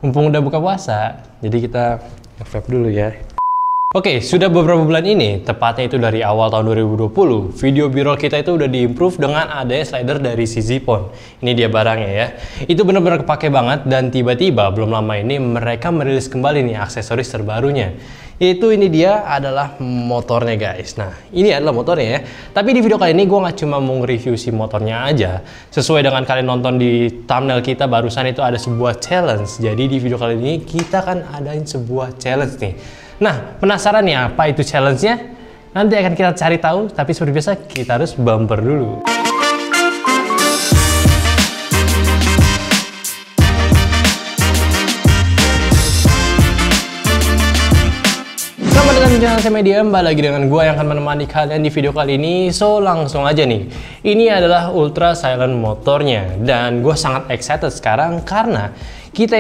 Mumpung udah buka puasa, jadi kita nge-vape dulu ya. Oke, sudah beberapa bulan ini, tepatnya itu dari awal tahun 2020, video B-roll kita itu udah diimprove dengan adanya slider dari SiZiphone. Ini dia barangnya ya. Itu benar-benar kepake banget dan tiba-tiba belum lama ini mereka merilis kembali nih aksesoris terbarunya. Yaitu ini dia adalah motornya guys. Nah, ini adalah motornya ya. Tapi di video kali ini gue nggak cuma mau nge-review si motornya aja. Sesuai dengan kalian nonton di thumbnail kita barusan itu ada sebuah challenge. Jadi di video kali ini kita akan adain sebuah challenge nih. Nah, penasaran nih apa itu challenge-nya? Nanti akan kita cari tahu, tapi seperti biasa kita harus bumper dulu. Selamat datang di channel saya Media, kembali lagi dengan gue yang akan menemani kalian di video kali ini. So, langsung aja nih. Ini adalah ultra silent motornya dan gue sangat excited sekarang karena kita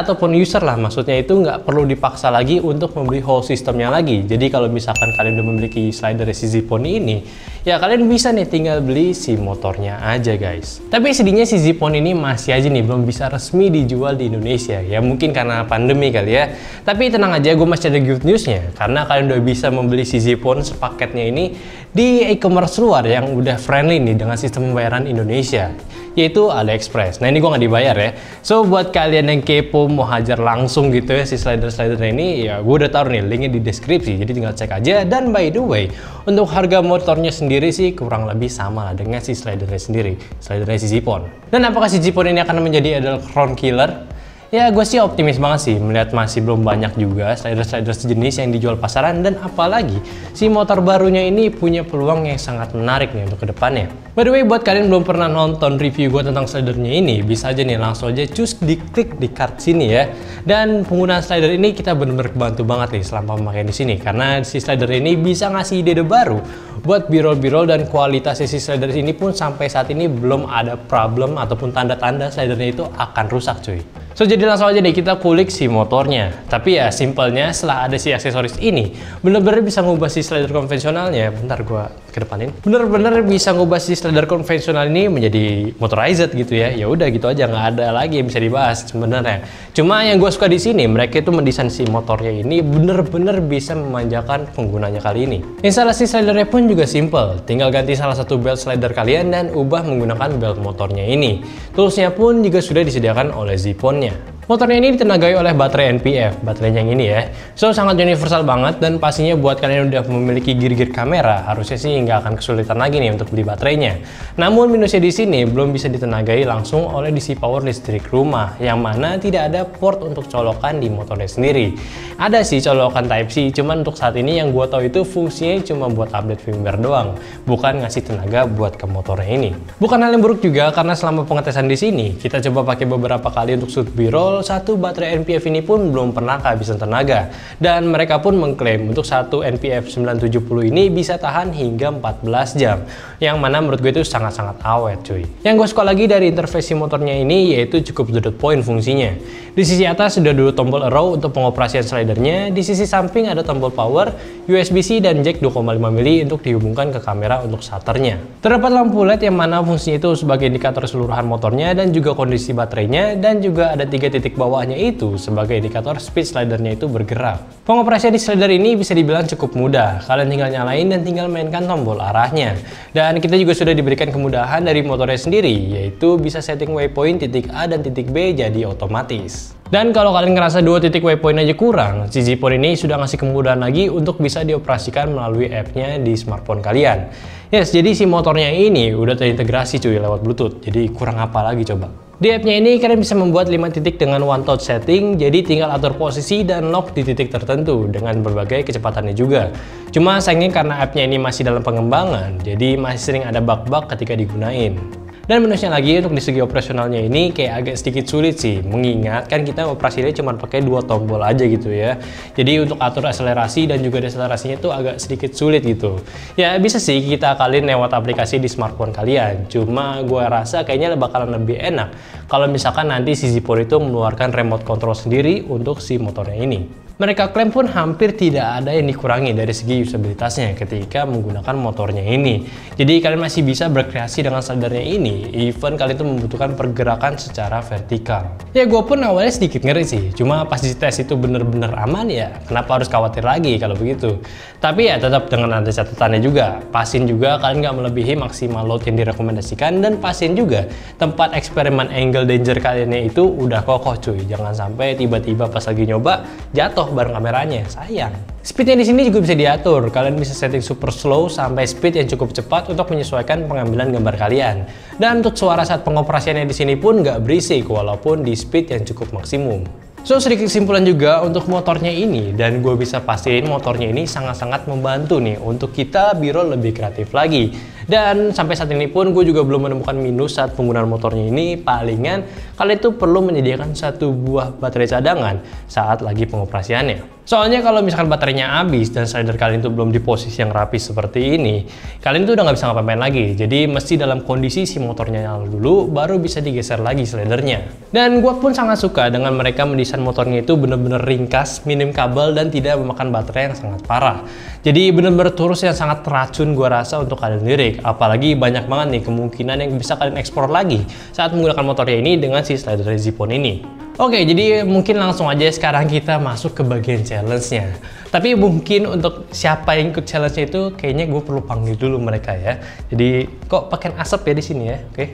ataupun user lah maksudnya itu nggak perlu dipaksa lagi untuk membeli whole sistemnya lagi. Jadi kalau misalkan kalian udah memiliki slider SiZiphone ini, ya kalian bisa nih tinggal beli si motornya aja guys. Tapi sedihnya SiZiphone ini masih aja nih belum bisa resmi dijual di Indonesia. Ya mungkin karena pandemi kali ya. Tapi tenang aja, gue masih ada good newsnya karena kalian udah bisa membeli SiZiphone sepaketnya ini di e-commerce luar yang udah friendly nih dengan sistem pembayaran Indonesia, yaitu AliExpress. Nah ini gue nggak dibayar ya. So buat kalian yang kepo mau hajar langsung gitu ya si slider ini, ya gue udah taruh nih linknya di deskripsi, jadi tinggal cek aja. Dan by the way, untuk harga motornya sendiri sih kurang lebih sama lah dengan si slidernya sendiri, slidernya SiZiphone. Dan apakah SiZiphone ini akan menjadi adalah crown killer? Ya gue sih optimis banget sih melihat masih belum banyak juga slider-slider sejenis yang dijual pasaran, dan apalagi si motor barunya ini punya peluang yang sangat menarik nih untuk kedepannya. By the way, buat kalian belum pernah nonton review gue tentang slidernya ini, bisa aja nih langsung aja cus diklik di card sini ya. Dan penggunaan slider ini kita benar-benar kebantu banget nih selama pemakaian di sini karena si slider ini bisa ngasih ide baru buat b-roll dan kualitas si slider ini pun sampai saat ini belum ada problem ataupun tanda-tanda slidernya itu akan rusak cuy. So jadi langsung aja deh kita kulik si motornya. Tapi ya simpelnya setelah ada si aksesoris ini bener-bener bisa ngubah si slider konvensionalnya. Bentar gua kedepanin. Bener-bener bisa ngubah si slider konvensional ini menjadi motorized gitu ya. Ya udah gitu aja, nggak ada lagi yang bisa dibahas sebenarnya. Cuma yang gue suka di sini mereka itu mendesain si motornya ini bener-bener bisa memanjakan penggunanya kali ini. Instalasi slidernya pun juga simple. Tinggal ganti salah satu belt slider kalian dan ubah menggunakan belt motornya ini. Toolsnya pun juga sudah disediakan oleh Ziphone-nya. Motornya ini ditenagai oleh baterai NPF, baterainya yang ini ya. So sangat universal banget dan pastinya buat kalian yang udah memiliki gear-gear kamera harusnya sih nggak akan kesulitan lagi nih untuk beli baterainya. Namun minusnya di sini belum bisa ditenagai langsung oleh DC power listrik rumah, yang mana tidak ada port untuk colokan di motornya sendiri. Ada sih colokan Type C, cuman untuk saat ini yang gue tahu itu fungsinya cuma buat update firmware doang, bukan ngasih tenaga buat ke motornya ini. Bukan hal yang buruk juga karena selama pengetesan di sini kita coba pakai beberapa kali untuk shoot B-roll. Satu baterai NPF ini pun belum pernah kehabisan tenaga, dan mereka pun mengklaim untuk satu NPF 970 ini bisa tahan hingga 14 jam, yang mana menurut gue itu sangat-sangat awet cuy. Yang gue suka lagi dari interface motornya ini yaitu cukup to the point fungsinya. Di sisi atas sudah dulu tombol arrow untuk pengoperasian slidernya, di sisi samping ada tombol power, USB-C dan jack 2,5 mili untuk dihubungkan ke kamera untuk shutternya. Terdapat lampu LED yang mana fungsinya itu sebagai indikator keseluruhan motornya dan juga kondisi baterainya, dan juga ada 3 titik bawahnya itu sebagai indikator speed slidernya itu bergerak. Pengoperasian di slider ini bisa dibilang cukup mudah, kalian tinggal nyalain dan tinggal mainkan tombol arahnya. Dan kita juga sudah diberikan kemudahan dari motornya sendiri, yaitu bisa setting waypoint titik A dan titik B jadi otomatis. Dan kalau kalian ngerasa 2 titik waypoint aja kurang, SiZiphone ini sudah ngasih kemudahan lagi untuk bisa dioperasikan melalui app-nya di smartphone kalian. Yes, jadi si motornya ini udah terintegrasi cuy lewat Bluetooth, jadi kurang apa lagi coba. Di app-nya ini kalian bisa membuat 5 titik dengan one touch setting, jadi tinggal atur posisi dan lock di titik tertentu dengan berbagai kecepatannya juga. Cuma sayangnya karena app-nya ini masih dalam pengembangan, jadi masih sering ada bug-bug ketika digunain. Dan minusnya lagi untuk di segi operasionalnya ini kayak agak sedikit sulit sih, mengingat kan kita operasinya cuma pakai 2 tombol aja gitu ya. Jadi untuk atur akselerasi dan juga deselerasinya itu agak sedikit sulit gitu. Ya bisa sih kita akalin lewat aplikasi di smartphone kalian, cuma gue rasa kayaknya bakalan lebih enak kalau misalkan nanti SiZiphone itu mengeluarkan remote control sendiri untuk si motornya ini. Mereka klaim pun hampir tidak ada yang dikurangi dari segi usabilitasnya ketika menggunakan motornya ini. Jadi kalian masih bisa berkreasi dengan slidernya ini, even kalian itu membutuhkan pergerakan secara vertikal. Ya gue pun awalnya sedikit ngeri sih, cuma pas di tes itu bener-bener aman ya, kenapa harus khawatir lagi kalau begitu. Tapi ya tetap dengan ada catatannya juga, pastiin juga kalian nggak melebihi maksimal load yang direkomendasikan, dan pastiin juga tempat eksperimen angle danger kalian itu udah kokoh cuy. Jangan sampai tiba-tiba pas lagi nyoba jatuh bareng kameranya, sayang. Speednya di sini juga bisa diatur. Kalian bisa setting super slow sampai speed yang cukup cepat untuk menyesuaikan pengambilan gambar kalian. Dan untuk suara saat pengoperasiannya di sini pun nggak berisik walaupun di speed yang cukup maksimum. So sedikit kesimpulan juga untuk motornya ini, dan gue bisa pastiin motornya ini sangat-sangat membantu nih untuk kita B-roll lebih kreatif lagi. Dan sampai saat ini pun gue juga belum menemukan minus saat penggunaan motornya ini. Palingan kalian tuh perlu menyediakan satu buah baterai cadangan saat lagi pengoperasiannya. Soalnya kalau misalkan baterainya habis dan slider kalian tuh belum di posisi yang rapi seperti ini, kalian tuh udah nggak bisa ngapa-ngapain lagi. Jadi mesti dalam kondisi si motornya nyala dulu, baru bisa digeser lagi slidernya. Dan gue pun sangat suka dengan mereka mendesain motornya itu bener-bener ringkas, minim kabel, dan tidak memakan baterai yang sangat parah. Jadi bener-bener Turus yang sangat racun gue rasa untuk kalian lirik. Apalagi banyak banget nih kemungkinan yang bisa kalian eksplor lagi saat menggunakan motornya ini dengan si slider Z-Phone ini. Oke, jadi mungkin langsung aja sekarang kita masuk ke bagian challenge-nya. Tapi mungkin untuk siapa yang ikut challenge-nya itu kayaknya gue perlu panggil dulu mereka ya. Jadi kok pakai asap ya di sini ya, oke?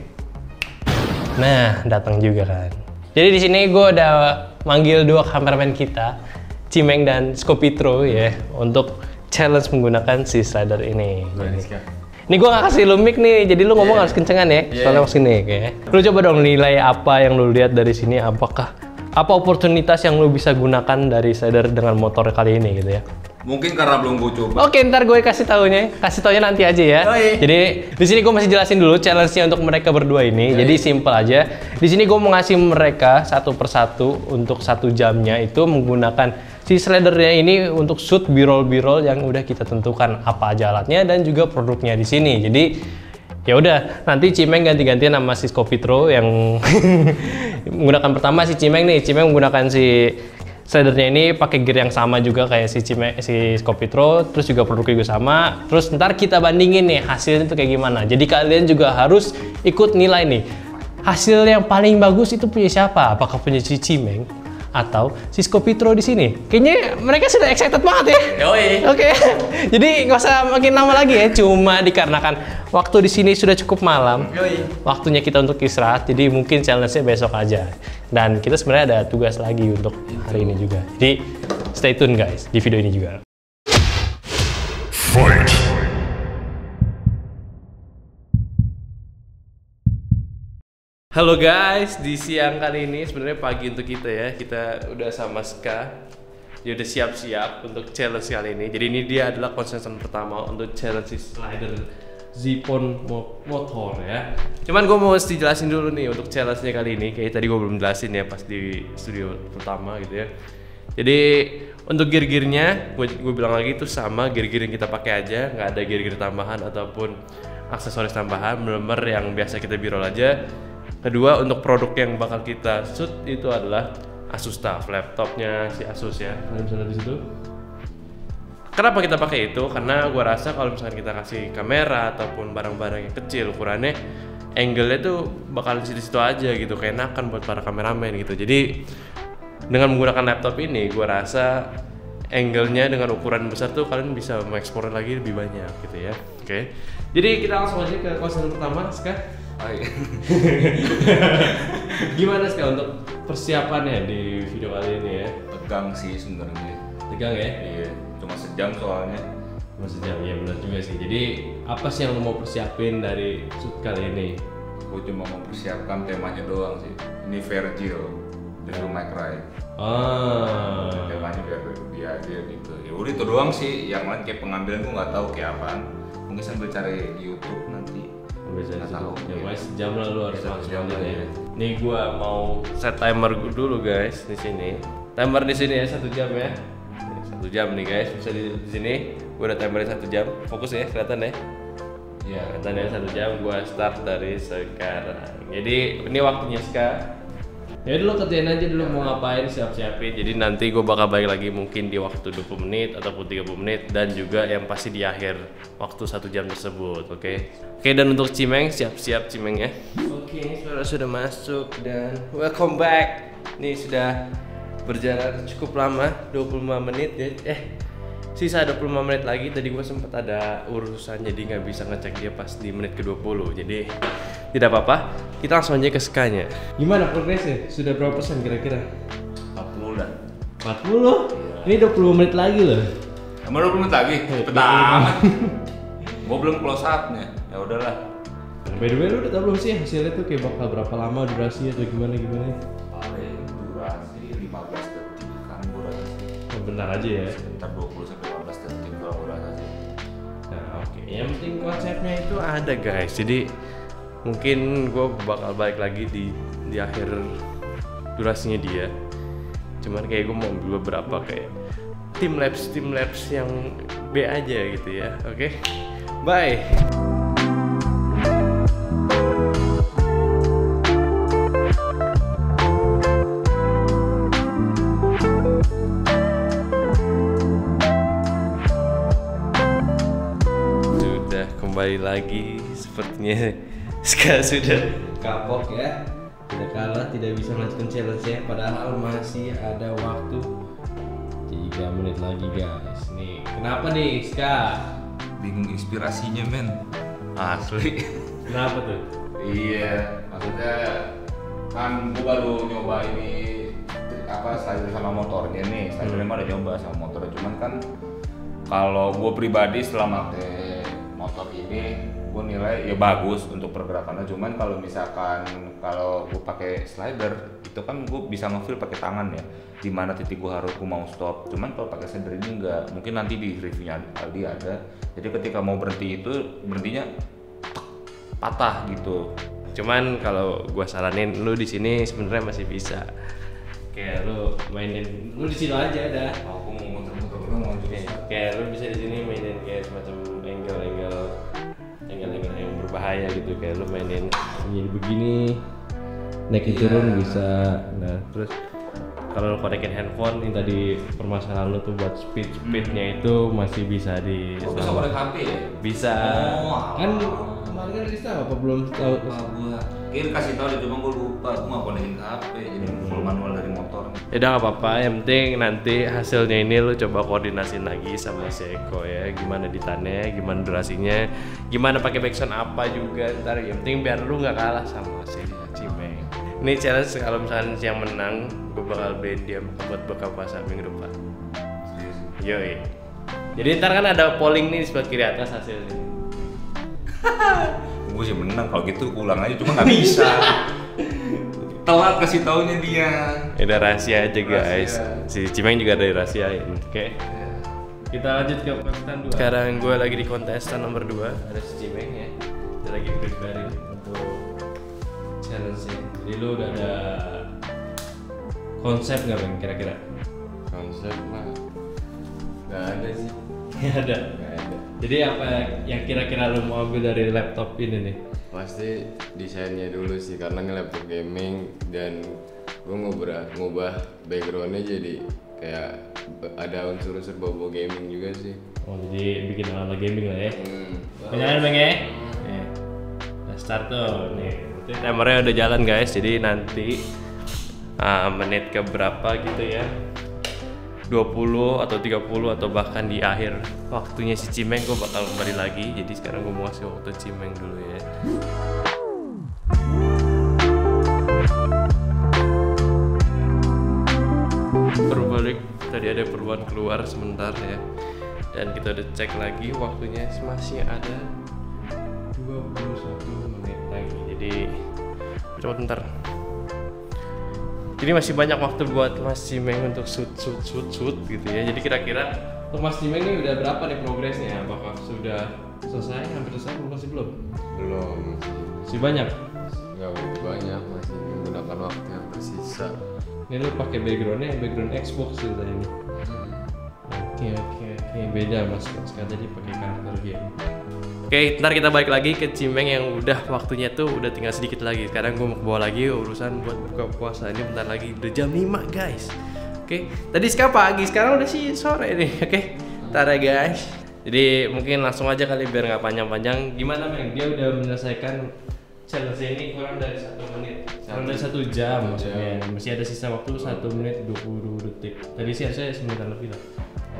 Nah, datang juga kan. Jadi di sini gue udah manggil dua kameramen kita, Cimeng dan Skopitro ya, untuk challenge menggunakan si slider ini. Ini gue gak kasih lu mic nih, jadi lu ngomong harus kencengan ya, soalnya sini kayak. Lu coba dong nilai apa yang lu lihat dari sini, apa oportunitas yang lu bisa gunakan dari slider dengan motor kali ini gitu ya. Mungkin karena belum gue coba. Oke, ntar gue kasih taunya nanti aja ya. Jadi di sini gue masih jelasin dulu challenge-nya untuk mereka berdua ini. Jadi simple aja. Di sini gue mau ngasih mereka satu persatu untuk 1 jamnya itu menggunakan si slidernya ini untuk shoot B-roll yang udah kita tentukan apa aja alatnya dan juga produknya di sini. Jadi ya udah, nanti Cimeng ganti-gantian sama si Skopitro yang menggunakan pertama si Cimeng nih. Cimeng menggunakan si slidernya ini pakai gear yang sama juga kayak si Skopitro, terus juga produknya juga sama. Terus ntar kita bandingin nih hasilnya itu kayak gimana. Jadi kalian juga harus ikut nilai nih. Hasil yang paling bagus itu punya siapa? Apakah punya si Cimeng atau si Skopitro di sini? Kayaknya mereka sudah excited banget ya. Oke. Jadi nggak usah makin lama lagi ya. Cuma dikarenakan waktu di sini sudah cukup malam. Waktunya kita untuk istirahat. Jadi mungkin challenge-nya besok aja. Dan kita sebenarnya ada tugas lagi untuk hari ini juga. Jadi stay tune guys di video ini juga. Fight. Halo guys, di siang kali ini sebenarnya pagi untuk kita ya. Kita udah sama Ska. Dia udah siap-siap untuk challenge kali ini. Jadi ini dia adalah konsensus pertama untuk challenge slider Z-Phone motor ya. Cuman gue mau mesti jelasin dulu nih untuk challenge-nya kali ini. Kayak tadi gue belum jelasin ya pas di studio pertama gitu ya. Jadi untuk gear-gearnya gue bilang lagi itu sama gear-gear yang kita pakai aja, nggak ada gear-gear tambahan ataupun aksesoris tambahan, bener-bener yang biasa kita B-roll aja. Kedua, untuk produk yang bakal kita shoot itu adalah Asus TUF, laptopnya si Asus ya. Kalian bisa lihat di situ. Kenapa kita pakai itu? Karena gue rasa kalau misalnya kita kasih kamera ataupun barang-barang yang kecil ukurannya, angle-nya tuh bakal di situ aja gitu, keenakan buat para kameramen gitu. Jadi dengan menggunakan laptop ini, gue rasa angle-nya dengan ukuran besar tuh kalian bisa mengeksplor lagi lebih banyak gitu ya. Oke. Jadi kita langsung aja ke konsen pertama, Ska. Gimana Ska untuk persiapannya di video kali ini ya? Tegang sih sebenarnya. Tegang ya? Iya, cuma sejam soalnya. Cuma sejam, ya benar juga sih. Jadi apa sih yang lo mau persiapin dari shoot kali ini? Gue cuma mempersiapkan temanya doang sih. Ini Virgil, Devil May Cry. Temanya biar dia gitu. Ya udah itu doang sih. Yang lain kayak pengambilan gue nggak tahu kayak apaan. Mungkin sambil cari di YouTube nanti. Bisa tahu. Ya sejam lah lu harus langsung aja ya. Ya. Nih gua mau set timer dulu guys di sini. Timer di sini ya 1 jam ya. 1 jam nih guys, bisa di sini. Gua udah timernya 1 jam. Fokus ya, kelihatan ya. Iya, kelihatan ya 1 jam. Gua start dari sekarang. Jadi ini waktunya Ska. Ya dulu kerjain aja dulu mau ngapain, siap-siapin. Jadi nanti gue bakal balik lagi mungkin di waktu 20 menit ataupun 30 menit dan juga yang pasti di akhir waktu 1 jam tersebut, oke? Oke, dan untuk Cimeng, siap-siap Cimeng ya. Oke, ini sudah masuk dan welcome back. Ini sudah berjalan cukup lama, 25 menit ya. Sisa 25 menit lagi. Tadi gue sempat ada urusan jadi nggak bisa ngecek dia pas di menit ke-20. Jadi tidak apa-apa, kita langsung aja ke skanya. Gimana progresnya? Sudah berapa persen kira-kira? 40 dah. 40? Iya. Ini 20 menit lagi loh. Emang 20 menit lagi? Petang. Gue belum close up-nya. Ya udahlah. By the way, lu udah tau belum sih hasilnya tuh kayak bakal berapa lama durasi atau gimana? Paling durasi 15 detik kan gue rasa sih. Oh, bentar aja ya. Sekitar 20 sampai 15 detik kalau gue rasa sih. Nah, oke. Yang penting konsepnya itu ada guys. Jadi mungkin gue bakal balik lagi di akhir durasinya dia. Cuman kayak gue mau ambil beberapa kayak tim labs yang B aja gitu ya. Oke. Bye. Sudah kembali lagi sepertinya Ska sudah kapok ya. Tidak kalah, tidak bisa melanjutkan challenge-nya. Padahal masih ada waktu 3 menit lagi guys. Nih, kenapa nih Ska? Bingung inspirasinya men. Asli. Kenapa tuh? Iya, maksudnya kan gue baru nyoba ini slider sama motornya nih. Slidernya mah udah nyoba sama motornya, cuman kan kalau gue pribadi setelah pakai motor ini gue nilai ya bagus untuk pergerakannya. Cuman kalau misalkan kalau gue pakai slider itu kan gue bisa ngefeel pakai tangan ya, di mana titik gue mau stop. Cuman kalau pakai slider ini enggak. Mungkin nanti di reviewnya Aldi ada. Jadi ketika mau berhenti itu berhentinya patah gitu. Cuman kalau gue saranin lu di sini sebenarnya masih bisa. Kayak lu mainin, lu di sini aja dah. Aku mau muter-muter dulu mau juga. Kayak lu bisa di sini mainin kayak semacam angle yang berbahaya gitu, kayak lu mainin jadi begini, naikin turun bisa. Nah terus kalau lu konekin handphone yang tadi permasalahan lu tuh buat speednya itu masih bisa di. Oh, bisa konek HP ya? Bisa. Kan kemarin kan Rista apa belum tahu? Gua kira kasih tahu deh, cuma gue lupa. Gue nggak konekin ke HP, jadi full manual dari motor. Ya udah nggak apa-apa, yang penting nanti hasilnya ini lu coba koordinasiin lagi sama si Eko ya, gimana editannya, gimana durasinya, gimana pakai backsound apa juga ntar. Yang penting biar lu nggak kalah sama si Cimeng. Ini challenge kalau misalnya yang menang, gue bakal beliin dia buat bekal puasa minggu depan. Yoi. Jadi ntar kan ada polling nih di sebelah kiri atas hasilnya. Gue sih menang kalau gitu, ulang aja, cuma nggak bisa. Telat kasih taunya dia. Udah rahasia aja guys. Si Cimeng juga ada dirahasiain. Oke. Kita lanjut ke kontestan 2. Sekarang gue lagi di kontestan nomor 2. Ada si Cimeng ya. Dia lagi prepare untuk challenge-nya. Jadi lu udah ada konsep nggak Bang kira-kira? Konsep mah nggak ada sih. Nggak ada. Jadi apa yang kira-kira lu mau ambil dari laptop ini nih? Pasti desainnya dulu sih, karena ini laptop gaming dan gue ngubah backgroundnya jadi kayak ada unsur-unsur bobo gaming juga sih. Oh jadi bikin ala gaming lah ya? Kenyang Bang ya? Nah start tuh nih. Timernya udah jalan guys, jadi nanti menit ke berapa gitu ya, 20 atau 30 atau bahkan di akhir waktunya si Cimeng gue bakal kembali lagi. Jadi sekarang gue mau kasih waktu Cimeng dulu ya. Berbalik, tadi ada perubahan keluar sebentar ya. Dan kita udah cek lagi waktunya masih ada 21 menit lagi. Jadi coba bentar. Jadi masih banyak waktu buat Mas Cimeng untuk shoot gitu ya. Jadi kira-kira untuk Mas Cimeng ini udah berapa nih progresnya? Apakah sudah selesai? Hampir selesai? Masih belum? Belum, Masih banyak? nggak begitu banyak, masih menggunakan waktu yang tersisa. Ini lu pakai backgroundnya background Xbox gitu ini. Oke. Beda Mas. Sekarang tadi pakai karakter game. Oke, ntar kita balik lagi ke Cimeng yang udah waktunya tuh udah tinggal sedikit lagi. Sekarang gue mau bawa lagi urusan buat buka puasa. Ini bentar lagi udah jam 5 guys. Oke, tadi sekarang pagi, sekarang udah sih sore nih. Oke, ntar ya guys. Jadi mungkin langsung aja kali biar nggak panjang-panjang. Gimana Meng? Dia udah menyelesaikan challenge ini kurang dari 1 menit. Kurang dari 1 jam maksudnya. Masih ada sisa waktu 1 menit 20 detik. Tadi sih harusnya 9 lebih lah.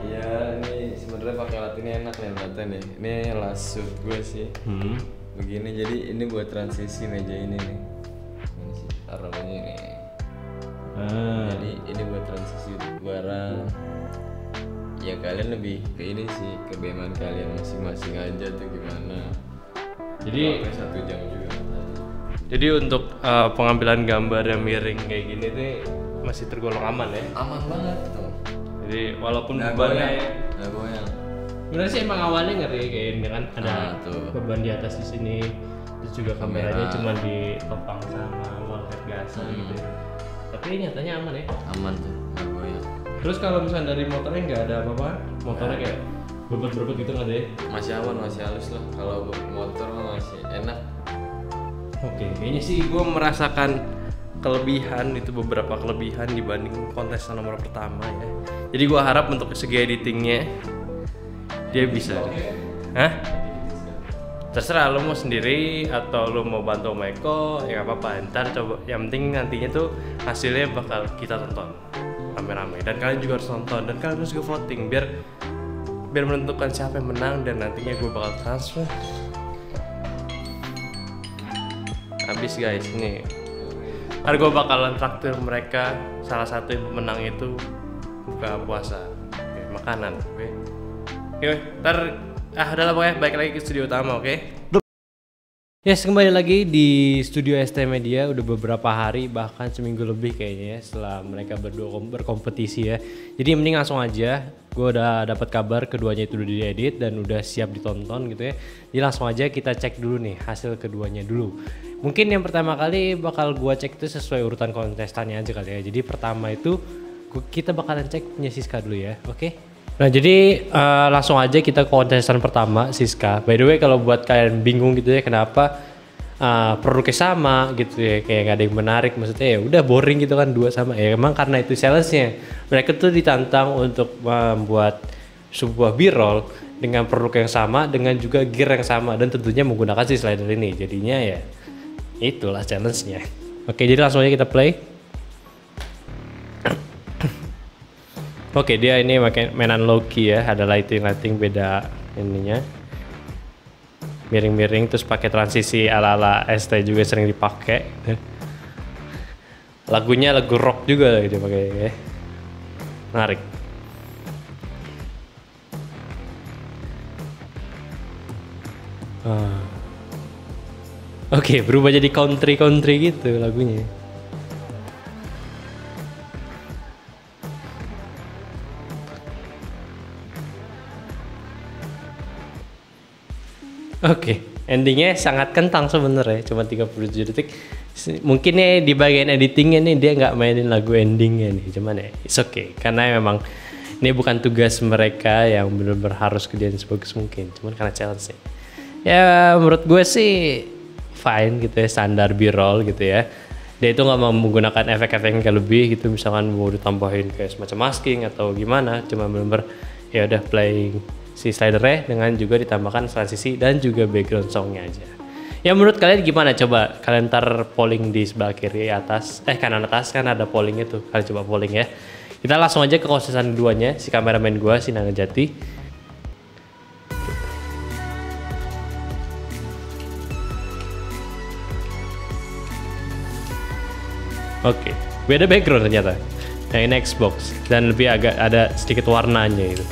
Iya, ini sebenarnya pakai alat ini enak nih alatnya nih. Ini last shoot gue sih. Begini, jadi ini buat transisi meja ini nih. Ini sih aromanya nih. Jadi ini buat transisi barang. Ya kalian lebih ke ini sih, ke beman kalian masing-masing aja tuh gimana. Jadi 1 jam juga. Jadi untuk pengambilan gambar yang miring kayak gini nih masih tergolong aman ya? Aman banget tuh. Jadi walaupun Nggak bebannya goyang. sebenarnya sih emang awalnya ngeri kayak ini kan ada tuh. beban di atas di sini, terus juga kameranya cuma ditopang sama wallpaper biasa gitu ya. Tapi nyatanya aman ya? Aman tuh, nggak goyang. Terus kalau misalnya dari motornya nggak ada apa-apa, motornya kayak berbet-berbet gitu nggak ada ya? Masih aman, masih halus lah. Kalau motor mah masih enak. Oke, kayaknya sih gue merasakan kelebihan itu, beberapa kelebihan dibanding kontestan nomor pertama ya. Jadi gue harap untuk segi editingnya dia bisa. Hah? Terserah lo mau sendiri atau lo mau bantu sama Eko, ya gak apa-apa. Ntar coba, yang penting nantinya tuh hasilnya bakal kita tonton rame-rame. Dan kalian juga harus nonton dan kalian harus juga voting biar menentukan siapa yang menang dan nantinya gue bakal transfer. Habis guys, nih ntar gue bakalan traktir mereka, salah satu yang menang itu buka puasa, oke, makanan, oke. Ntar udah lah pokoknya balik lagi ke studio utama, oke. Yes, kembali lagi di studio ST Media. Udah beberapa hari, bahkan seminggu lebih kayaknya ya, setelah mereka berdua berkompetisi ya. Jadi mending langsung aja, gue udah dapat kabar keduanya itu udah diedit dan udah siap ditonton gitu ya. Jadi langsung aja kita cek dulu nih hasil keduanya dulu. Mungkin yang pertama kali bakal gue cek itu sesuai urutan kontestannya aja kali ya. Jadi pertama itu kita bakalan cek punya Siska dulu ya, oke? Nah jadi langsung aja kita ke kontestan pertama, Siska. By the way kalau buat kalian bingung gitu ya kenapa produknya sama gitu ya, kayak gak ada yang menarik, maksudnya ya udah boring gitu kan dua sama ya, emang karena itu challenge-nya. Mereka tuh ditantang untuk membuat sebuah b-roll dengan produk yang sama, dengan juga gear yang sama, dan tentunya menggunakan si slider ini. Jadinya ya itulah challenge-nya. Oke, jadi langsung aja kita play. Oke, dia ini mainan low-key ya, ada lighting beda ininya. Miring-miring, terus pakai transisi ala-ala ST juga sering dipakai. Lagunya lagu rock juga gitu pakai ya. Menarik. Oke, berubah jadi country gitu lagunya. Oke, endingnya sangat kentang sebenarnya, cuma 37 detik. Mungkin nih di bagian editingnya nih dia nggak mainin lagu endingnya nih, cuman ya it's okay, karena memang ini bukan tugas mereka yang benar-benar harus kerjain sebagus mungkin, cuman karena challenge nya. Ya menurut gue sih fine gitu ya, standar b-roll gitu ya. Dia itu nggak mau menggunakan efek-efek yang kayak lebih gitu, misalkan mau ditambahin kayak semacam masking atau gimana, cuma benar-benar ya udah playing si slidernya dengan juga ditambahkan transisi dan juga background songnya aja. Ya menurut kalian gimana? Coba kalian ntar polling di sebelah kiri atas, kanan atas kan ada pollingnya tuh, kalian coba polling ya. Kita langsung aja ke kontesan keduanya, si kameramen gua, si Nanga Jati. Oke, beda background ternyata. Yang ini Xbox dan lebih agak ada sedikit warnanya itu.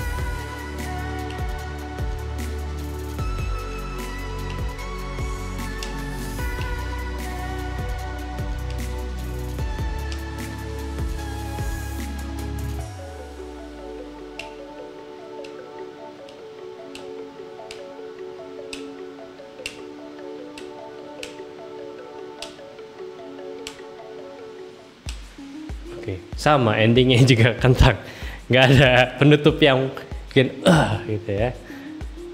Oke, sama endingnya juga kentang, nggak ada penutup yang bikin gitu ya.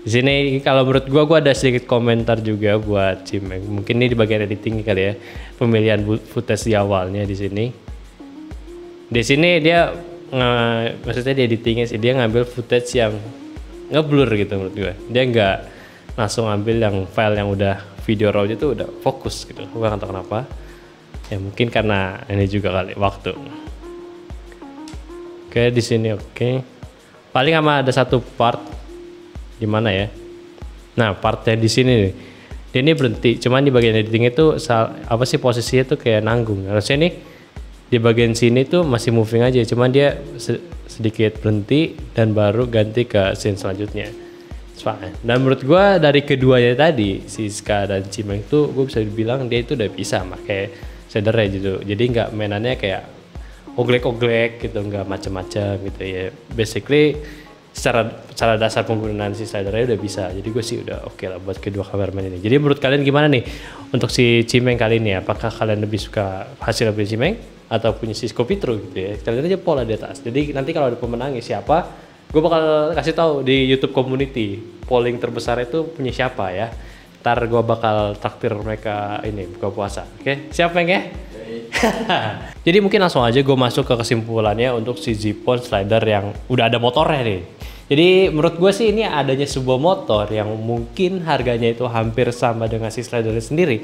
Di sini kalau menurut gua ada sedikit komentar juga buat Cimeng. Mungkin ini di bagian editing kali ya, pemilihan footage di awalnya di sini. Di sini dia maksudnya di editingnya sih dia ngambil footage yang ngeblur gitu menurut gue. Dia nggak langsung ambil yang file yang udah video raw itu udah fokus gitu. Gue nggak tahu kenapa. Ya mungkin karena ini juga kali waktu. Oke di sini oke. Paling sama ada satu part di mana ya? Nah partnya di sini nih. Dia ini berhenti. Cuman di bagian editing itu apa sih posisinya tuh kayak nanggung. Harusnya nih di bagian sini tuh masih moving aja, cuman dia sedikit berhenti dan baru ganti ke scene selanjutnya. Dan menurut gue dari keduanya tadi, Siska dan Cimeng tuh gue bisa dibilang dia itu udah bisa pakai shadernya gitu. Jadi nggak mainannya kayak oglek-oglek gitu, nggak macam-macam gitu ya. Basically secara dasar penggunaan si slidernya udah bisa. Jadi gue sih udah oke lah buat kedua kameramen ini. Jadi menurut kalian gimana nih untuk si Cimeng kali ini? Apakah kalian lebih suka hasil dari Cimeng atau punya si Skopitro gitu ya? Kalian aja pola di atas. Jadi nanti kalau ada pemenangnya siapa, gue bakal kasih tahu di YouTube community. Polling terbesar itu punya siapa ya? Ntar gue bakal traktir mereka ini buka puasa. Oke, siap Meng ya? Jadi mungkin langsung aja gue masuk ke kesimpulannya untuk si Zipon slider yang udah ada motornya nih. Jadi menurut gue sih ini adanya sebuah motor yang mungkin harganya itu hampir sama dengan si slidernya sendiri.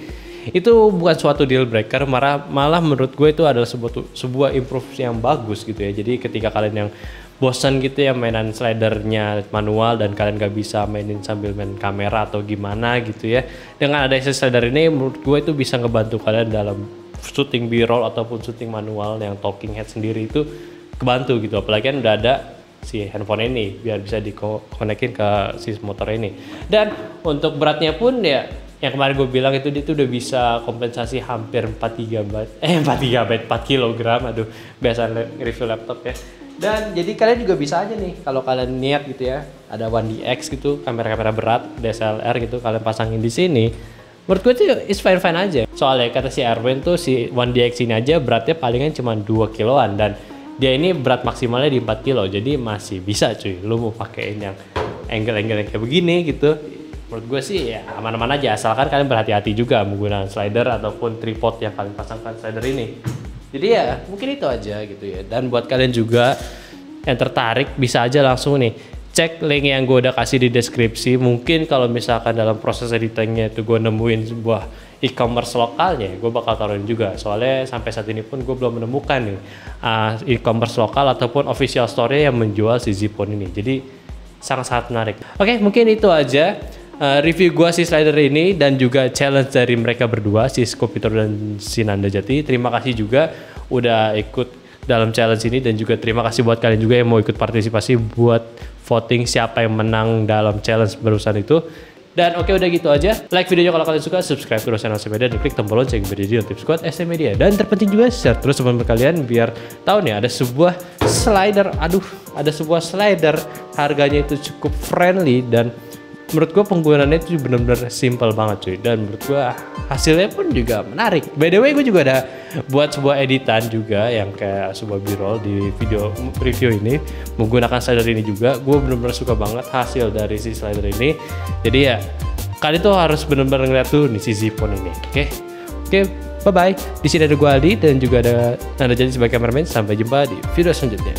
Itu bukan suatu deal breaker, malah menurut gue itu adalah sebuah improve yang bagus gitu ya. Jadi ketika kalian yang bosan gitu ya mainan slidernya manual dan kalian gak bisa mainin sambil main kamera atau gimana gitu ya, dengan ada slider ini menurut gue itu bisa ngebantu kalian dalam shooting b-roll ataupun shooting manual yang talking head sendiri itu kebantu gitu. Apalagi kan udah ada si handphone ini biar bisa dikonekin ke si motor ini. Dan untuk beratnya pun ya yang kemarin gue bilang itu dia tuh udah bisa kompensasi hampir 4 kg. Aduh, biasa review laptop ya. Dan jadi kalian juga bisa aja nih kalau kalian niat gitu ya, ada One DX gitu, kamera-kamera berat DSLR gitu kalian pasangin di sini. Menurut gue tuh is fine aja. Soalnya kata si Erwin tuh si One DX ini aja beratnya palingan cuma 2 kiloan dan dia ini berat maksimalnya di 4 kilo. Jadi masih bisa cuy. Lu mau pakein yang angle-angle yang kayak begini gitu. Menurut gue sih ya aman-aman aja, asalkan kalian berhati-hati juga menggunakan slider ataupun tripod yang kalian pasangkan slider ini. Jadi ya mungkin itu aja gitu ya. Dan buat kalian juga yang tertarik bisa aja langsung nih cek link yang gue udah kasih di deskripsi. Mungkin kalau misalkan dalam proses editingnya itu gue nemuin sebuah e-commerce lokalnya, gue bakal taruhin juga. Soalnya sampai saat ini pun gue belum menemukan nih e-commerce lokal ataupun official store yang menjual si Zipon ini. Jadi sangat-sangat menarik. Oke, mungkin itu aja review gue si slider ini dan juga challenge dari mereka berdua, si Skopitro dan si Nanda Jati. Terima kasih juga udah ikut dalam challenge ini dan juga terima kasih buat kalian juga yang mau ikut partisipasi buat voting siapa yang menang dalam challenge barusan itu. Dan oke udah gitu aja. Like videonya kalau kalian suka, subscribe terus channel SM Media dan klik tombol lonceng biar jadi notif squad SM Media. Dan terpenting juga share terus teman-teman kalian biar tahu nih ada sebuah slider. Ada sebuah slider harganya itu cukup friendly dan menurut gue penggunaannya itu benar-benar simple banget cuy. Dan menurut gue hasilnya pun juga menarik. By the way gue juga ada buat sebuah editan juga yang kayak sebuah b-roll di video review ini menggunakan slider ini juga. Gue benar-benar suka banget hasil dari si slider ini. Jadi ya kalian tuh harus benar-benar ngeliat tuh nih si Zipon ini. Oke, bye bye. Di sini ada gue Aldi dan juga ada Nanda Jati sebagai kameramen. Sampai jumpa di video selanjutnya.